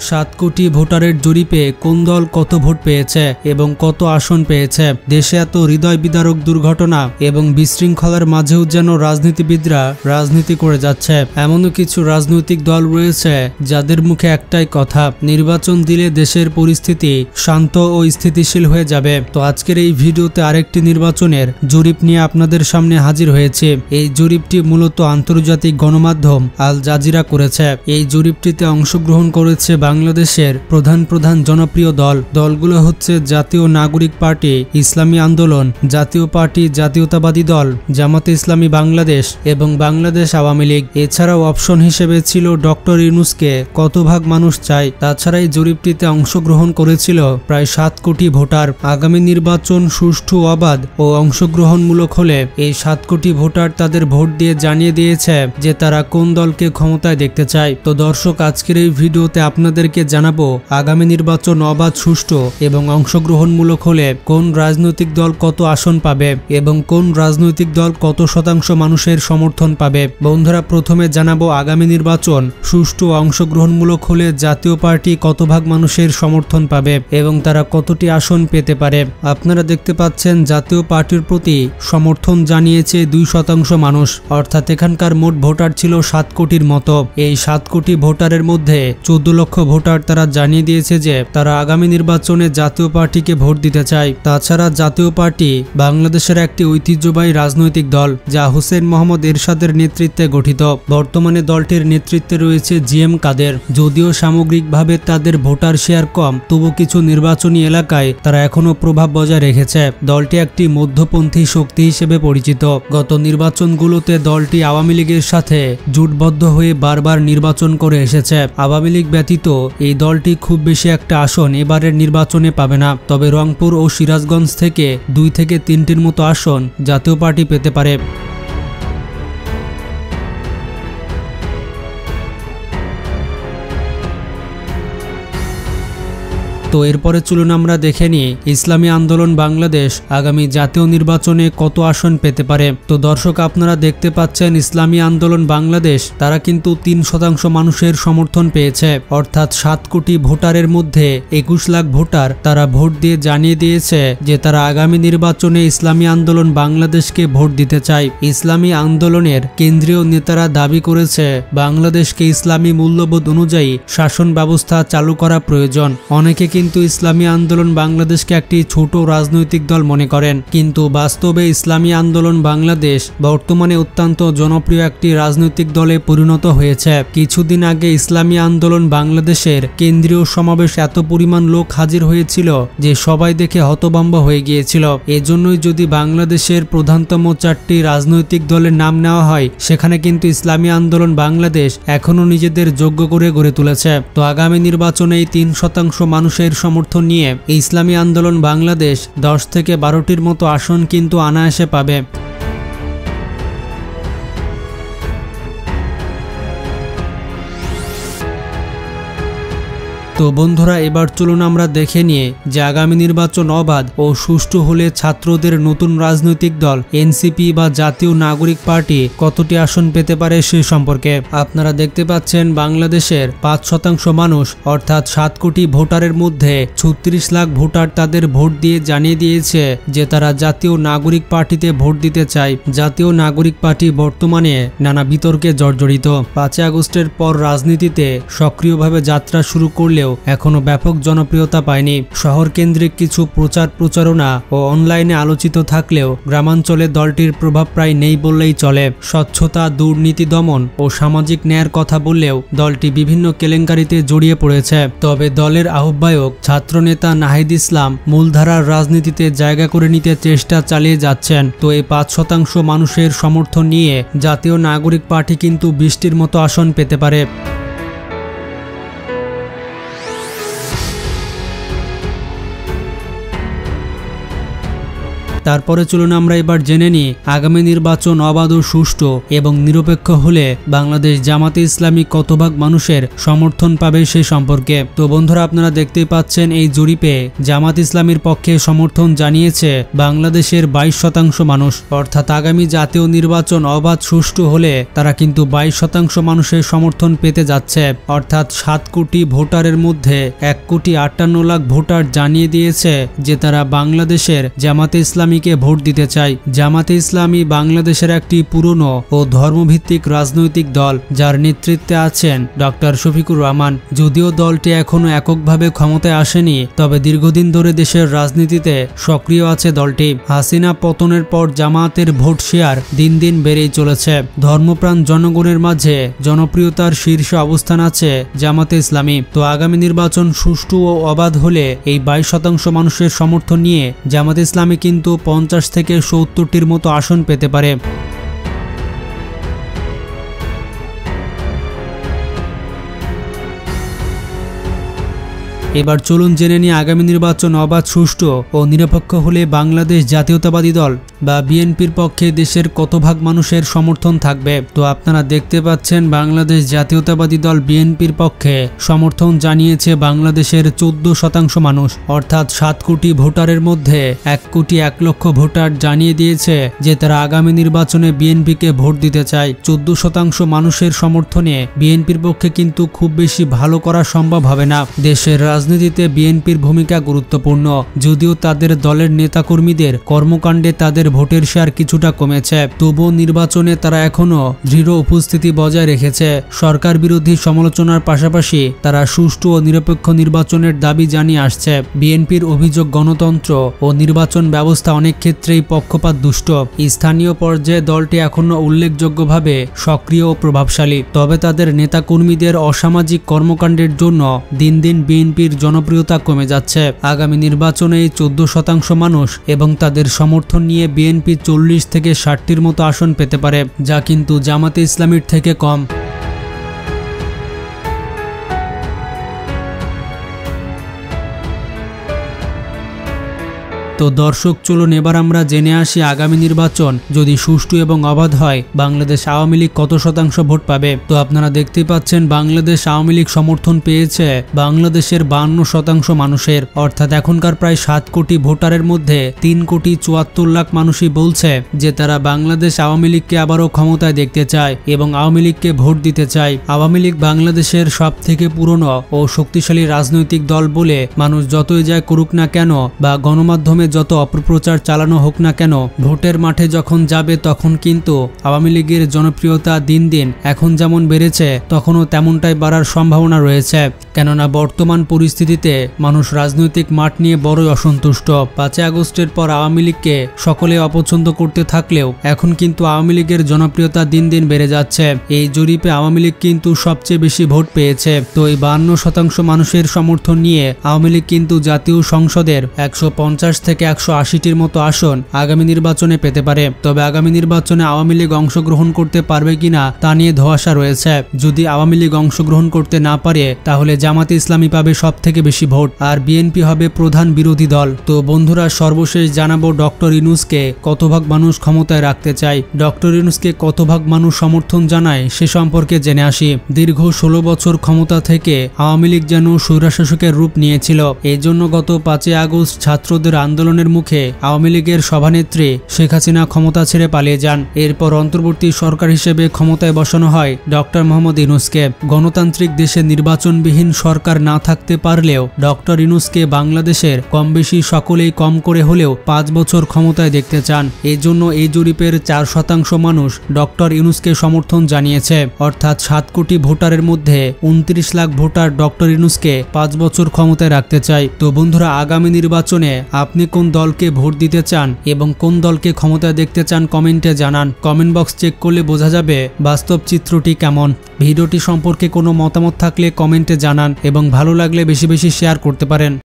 7 কোটি ভোটারের জরিপে কোন দল কত ভোট পেয়েছে এবং কত আসন পেয়েছে। দেশে এত হৃদয় বিদারক দুর্ঘটনা এবং বিশৃঙ্খলার মাঝেও যেন রাজনীতিবিদরা রাজনীতি করে যাচ্ছে। এমনও কিছু রাজনৈতিক দল রয়েছে যাদের মুখে একটাই কথা, নির্বাচন দিলে দেশের পরিস্থিতি শান্ত ও স্থিতিশীল হয়ে যাবে। তো আজকের এই ভিডিওতে আরেকটি নির্বাচনের জরিপ নিয়ে আপনাদের সামনে হাজির হয়েছে। এই জরিপটি মূলত আন্তর্জাতিক গণমাধ্যম আল জাজিরা করেছে। এই জরিপটিতে অংশগ্রহণ করেছে বাংলাদেশের প্রধান জনপ্রিয় দলগুলো হচ্ছে জাতীয় নাগরিক পার্টি, ইসলামী আন্দোলন, জাতীয় পার্টি, জাতীয়তাবাদী দল, জামাতে ইসলামী বাংলাদেশ এবং বাংলাদেশ আওয়ামী লীগ। এছাড়াও অপশন হিসেবে ছিল ডক্টর ইউনূসকে কত ভাগ মানুষ চায়। তাছাড়া এই জরিপটিতে অংশগ্রহণ করেছিল প্রায় 7 কোটি ভোটার। আগামী নির্বাচন সুষ্ঠু, অবাধ ও অংশগ্রহণমূলক হলে এই 7 কোটি ভোটার তাদের ভোট দিয়ে জানিয়ে দিয়েছে যে তারা কোন দলকে ক্ষমতায় দেখতে চায়। তো দর্শক, আজকের এই ভিডিওতে আপনাদেরকে জানাবো আগামী নির্বাচন অবাধ, সুষ্ঠু এবং অংশগ্রহণমূলক হলে কোন রাজনৈতিক দল কত আসন পাবে এবং কোন রাজনৈতিক দল কত শতাংশ মানুষের সমর্থন পাবে। বন্ধুরা, প্রথমে জানাবো আগামী নির্বাচন সুষ্ঠু ও অংশগ্রহণমূলক হলে জাতীয় পার্টি কত ভাগ মানুষের সমর্থন পাবে এবং তারা কতটি আসন পেতে পারে। আপনারা দেখতে পাচ্ছেন জাতীয় পার্টির প্রতি সমর্থন জানিয়েছে 2% মানুষ, অর্থাৎ এখানকার মোট ভোটার ছিল 7 কোটির মতো। এই 7 কোটি ভোটারের মধ্যে 14 লক্ষ ভোটার তারা জানিয়ে দিয়েছে যে তারা আগামী নির্বাচনে জাতীয় পার্টিকে ভোট দিতে চায়। তাছাড়া জাতীয় পার্টি বাংলাদেশের একটি ঐতিহ্যবাহী রাজনৈতিক দল যা হোসেন মোহাম্মদ এরশাদের নেতৃত্বে গঠিত। বর্তমানে দলটির নেতৃত্বে রয়েছে জিএম কাদের। যদিও সামগ্রিকভাবে তাদের ভোটার শেয়ার কম, তবু কিছু নির্বাচনী এলাকায় তারা এখনো প্রভাব বজায় রেখেছে। দলটি একটি মধ্যপন্থী শক্তি হিসেবে পরিচিত। গত নির্বাচনগুলোতে দলটি আওয়ামী লীগের সাথে জোটবদ্ধ হয়ে বারবার নির্বাচন করে এসেছে। আওয়ামী লীগ ব্যতীত এই দলটি খুব বেশি একটা আসন এবারের নির্বাচনে পাবে না, তবে রংপুর ও সিরাজগঞ্জ থেকে 2 থেকে 3টির মতো আসন জাতীয় পার্টি পেতে পারে। তো এরপরে চলুন আমরা দেখে নিই ইসলামী আন্দোলন বাংলাদেশ আগামী জাতীয় নির্বাচনে কত আসন পেতে পারে। তো দর্শক, আপনারা দেখতে পাচ্ছেন ইসলামী আন্দোলন বাংলাদেশ তারা কিন্তু 3% মানুষের সমর্থন পেয়েছে, অর্থাৎ 7 কোটি ভোটারের মধ্যে 21 লাখ ভোটার তারা ভোট দিয়ে জানিয়ে দিয়েছে যে তারা আগামী নির্বাচনে ইসলামী আন্দোলন বাংলাদেশকে ভোট দিতে চায়। ইসলামী আন্দোলনের কেন্দ্রীয় নেতারা দাবি করেছে বাংলাদেশকে ইসলামী মূল্যবোধ অনুযায়ী শাসন ব্যবস্থা চালু করা প্রয়োজন। অনেকে কিন্তু ইসলামী আন্দোলন বাংলাদেশকে একটি ছোট রাজনৈতিক দল মনে করেন, কিন্তু বাস্তবে ইসলামী আন্দোলন বাংলাদেশ বর্তমানে অত্যন্ত জনপ্রিয় একটি রাজনৈতিক দলে পরিণত হয়েছে। কিছুদিন আগে ইসলামী আন্দোলন বাংলাদেশের কেন্দ্রীয় সমাবেশ এত পরিমাণ লোক হাজির হয়েছিল যে সবাই দেখে হতভম্ব হয়ে গিয়েছিল। এজন্যই যদি বাংলাদেশের প্রধানতম 4টি রাজনৈতিক দলের নাম নেওয়া হয়, সেখানে কিন্তু ইসলামী আন্দোলন বাংলাদেশ এখনো নিজেদের যোগ্য করে গড়ে তুলেছে। তো আগামী নির্বাচনে এই 3% মানুষের সমর্থন নিয়ে ইসলামী আন্দোলন বাংলাদেশ 10 থেকে 12টির মতো আসন কিন্তু অনায়াসে পাবে। তো বন্ধুরা, এবার চলুন আমরা দেখে নিয়ে যে আগামী নির্বাচন অবাধ ও সুষ্ঠু হলে ছাত্রদের নতুন রাজনৈতিক দল এনসিপি বা জাতীয় নাগরিক পার্টি কতটি আসন পেতে পারে সে সম্পর্কে। আপনারা দেখতে পাচ্ছেন বাংলাদেশের 5% মানুষ, অর্থাৎ 7 কোটি ভোটারের মধ্যে 36 লাখ ভোটার তাদের ভোট দিয়ে জানিয়ে দিয়েছে যে তারা জাতীয় নাগরিক পার্টিতে ভোট দিতে চায়। জাতীয় নাগরিক পার্টি বর্তমানে নানা বিতর্কে জর্জরিত। 5 আগস্টের পর রাজনীতিতে সক্রিয়ভাবে যাত্রা শুরু করলেও এখনো ব্যাপক জনপ্রিয়তা পায়নি। শহর কেন্দ্রিক কিছু প্রচারণা ও অনলাইনে আলোচিত থাকলেও গ্রামাঞ্চলে দলটির প্রভাব প্রায় নেই বললেই চলে। স্বচ্ছতা, দুর্নীতি দমন ও সামাজিক ন্যায়ের কথা বললেও দলটি বিভিন্ন কেলেঙ্কারিতে জড়িয়ে পড়েছে। তবে দলের আহ্বায়ক ছাত্রনেতা নাহিদ ইসলাম মূলধারার রাজনীতিতে জায়গা করে নিতে চেষ্টা চালিয়ে যাচ্ছেন। তো এই 5% মানুষের সমর্থন নিয়ে জাতীয় নাগরিক পার্টি কিন্তু 20টির মতো আসন পেতে পারে। তারপরে চলুন আমরা এবার জেনে নিই আগামী নির্বাচন অবাধ ও সুষ্ঠু এবং নিরপেক্ষ হলে বাংলাদেশ জামাতে ইসলামী কত ভাগ মানুষের সমর্থন পাবে সেই সম্পর্কে। তো বন্ধুরা, আপনারা দেখতেই পাচ্ছেন এই জরিপে জামাত ইসলামীর পক্ষে সমর্থন জানিয়েছে বাংলাদেশের 22% মানুষ। অর্থাৎ আগামী জাতীয় নির্বাচন অবাধ সুষ্ঠু হলে তারা কিন্তু 22% মানুষের সমর্থন পেতে যাচ্ছে। অর্থাৎ 7 কোটি ভোটারের মধ্যে 1,58,00,000 ভোটার জানিয়ে দিয়েছে যে তারা বাংলাদেশের জামাতে ইসলামীকে ভোট দিতে চায়। জামাতে ইসলামী বাংলাদেশের একটি পুরনো ও ধর্মভিত্তিক রাজনৈতিক দল, যার নেতৃত্বে আছেন ডক্টর শফিকুর রহমান। যদিও দলটি এখনো এককভাবে ক্ষমতায় আসেনি, তবে দীর্ঘদিন ধরে দেশের রাজনীতিতে সক্রিয় আছে দলটি। হাসিনা পতনের পর জামাতের ভোট শেয়ার দিন দিন বেড়েই চলেছে। ধর্মপ্রাণ জনগণের মাঝে জনপ্রিয়তার শীর্ষে অবস্থান আছে জামাতে ইসলামী। তো আগামী নির্বাচন সুষ্ঠু ও অবাধ হলে এই 22% মানুষের সমর্থন নিয়ে জামাতে ইসলামী কিন্তু 50 থেকে 70টির মতো আসন পেতে পারে। এবার চলুন জেনে নিই আগামী নির্বাচন অবাধ সুষ্ঠু ও নিরপেক্ষ হলে বাংলাদেশ জাতীয়তাবাদী দল বা বিএনপির পক্ষে দেশের কত ভাগ মানুষের সমর্থন থাকবে। তো আপনারা দেখতে পাচ্ছেন বাংলাদেশ জাতীয়তাবাদী দল বিএনপির পক্ষে সমর্থন জানিয়েছে বাংলাদেশের 14% মানুষ। অর্থাৎ 7 কোটি ভোটারের মধ্যে 1,01,00,000 ভোটার জানিয়ে দিয়েছে যে তারা আগামী নির্বাচনে বিএনপিকে ভোট দিতে চায়। 14% মানুষের সমর্থনে বিএনপির পক্ষে কিন্তু খুব বেশি ভালো করা সম্ভব হবে না। দেশের রাজনীতিতে বিএনপির ভূমিকা গুরুত্বপূর্ণ, যদিও তাদের দলের নেতাকর্মীদের কর্মকাণ্ডে তাদের ভোটের শেয়ার কিছুটা কমেছে, তবুও নির্বাচনে তারা এখনো দৃঢ় উপস্থিতি বজায় রেখেছে। সরকার বিরোধী সমালোচনার পাশাপাশি তারা সুষ্ঠু ও নিরপেক্ষ নির্বাচনের দাবি জানিয়ে আসছে। বিএনপির অভিযোগ গণতন্ত্র ও নির্বাচন ব্যবস্থা অনেক ক্ষেত্রেই পক্ষপাত দুষ্ট। স্থানীয় পর্যায়ে দলটি এখনো উল্লেখযোগ্যভাবে সক্রিয় ও প্রভাবশালী, তবে তাদের নেতাকর্মীদের অসামাজিক কর্মকাণ্ডের জন্য দিন দিন বিএনপির জনপ্রিয়তা কমে যাচ্ছে। আগামী নির্বাচনে 14% মানুষ এবং তাদের সমর্থন নিয়ে বিএনপি 40 থেকে 60টির মতো আসন পেতে পারে, যা কিন্তু জামাতে ইসলামীর থেকে কম। তো দর্শক, চলুন এবার আমরা জেনে আসি আগামী নির্বাচন যদি সুষ্ঠু এবং অবাধ হয় বাংলাদেশ আওয়ামী লীগ কত শতাংশ ভোট পাবে। তো আপনারা দেখতেই পাচ্ছেন বাংলাদেশ আওয়ামী লীগ সমর্থন পেয়েছে বাংলাদেশের 52% মানুষের। অর্থাৎ এখনকার প্রায় 7 কোটি ভোটারের মধ্যে 3,74,00,000 মানুষই বলছে যে তারা বাংলাদেশ আওয়ামী লীগকে আবারও ক্ষমতায় দেখতে চায় এবং আওয়ামী লীগকে ভোট দিতে চায়। আওয়ামী লীগ বাংলাদেশের সব থেকে পুরনো ও শক্তিশালী রাজনৈতিক দল বলে মানুষ যতই যায় করুক না কেন বা গণমাধ্যমে যত অপপ্রচার চালানো হোক না কেন, ভোটের মাঠে যখন যাবে তখন কিন্তু আওয়ামী লীগের জনপ্রিয়তা দিন দিন এখন যেমন বেড়েছে তখনও তেমনটাই বাড়ার সম্ভাবনা রয়েছে। কেননা বর্তমান পরিস্থিতিতে মানুষ রাজনৈতিক মাঠ নিয়ে বড়ই অসন্তুষ্ট। 5 আগস্টের পর আওয়ামী লীগকে সকলে অপছন্দ করতে থাকলেও এখন কিন্তু আওয়ামী লীগের জনপ্রিয়তা দিন দিন বেড়ে যাচ্ছে। এই জরিপে আওয়ামী লীগ কিন্তু সবচেয়ে বেশি ভোট পেয়েছে। তো এই 52% মানুষের সমর্থন নিয়ে আওয়ামী লীগ কিন্তু জাতীয় সংসদের 150 থেকে 180টির মতো আসন আগামী নির্বাচনে পেতে পারে। তবে আগামী নির্বাচনে আওয়ামী লীগ অংশগ্রহণ করতে পারবে কিনা তা নিয়ে ধোঁয়াশা রয়েছে। যদি আওয়ামী লীগ অংশগ্রহণ করতে না পারে তাহলে জামাতে ইসলামী পাবে সব থেকে বেশি ভোট আর বিএনপি হবে প্রধান বিরোধী দল। তো বন্ধুরা, সর্বশেষ জানাবো ডক্টর ইউনূসকে কত ভাগ মানুষ ক্ষমতায় রাখতে চায়। ডক্টর ইউনূসকে কত ভাগ মানুষ সমর্থন জানায় সে সম্পর্কে জেনে আসি। দীর্ঘ 16 বছর ক্ষমতা থেকে আওয়ামী লীগ যেন স্বৈরশাসকের রূপ নিয়েছিল। এই জন্য গত 5 আগস্ট ছাত্রদের আন্দোলনের মুখে আওয়ামী লীগের সভানেত্রী শেখ হাসিনা ক্ষমতা ছেড়ে পালিয়ে যান। এরপর অন্তর্বর্তী সরকার হিসেবে ক্ষমতায় বসানো হয় ডক্টর মোহাম্মদ ইউনূসকে। গণতান্ত্রিক দেশে নির্বাচনবিহীন সরকার না থাকতে পারলেও ডক্টর ইউনূসকে বাংলাদেশের কম বেশি সকলেই কম করে হলেও 5 বছর ক্ষমতায় দেখতে চান। এই জন্য এই জরিপের 4% মানুষ ডক্টর ইউনূসকে সমর্থন জানিয়েছে। অর্থাৎ 7 কোটি ভোটারের মধ্যে 29 লাখ ভোটার ডক্টর ইউনূসকে 5 বছর ক্ষমতায় রাখতে চায়। তো বন্ধুরা, আগামী নির্বাচনে আপনি কোন দলকে ভোট দিতে চান এবং কোন দলকে ক্ষমতায় দেখতে চান কমেন্টে জানান। কমেন্ট বক্স চেক করলে বোঝা যাবে বাস্তব চিত্রটি কেমন। ভিডিওটি সম্পর্কে কোনো মতামত থাকলে কমেন্টে জানান এবং ভালো লাগলে বেশি বেশি শেয়ার করতে পারেন।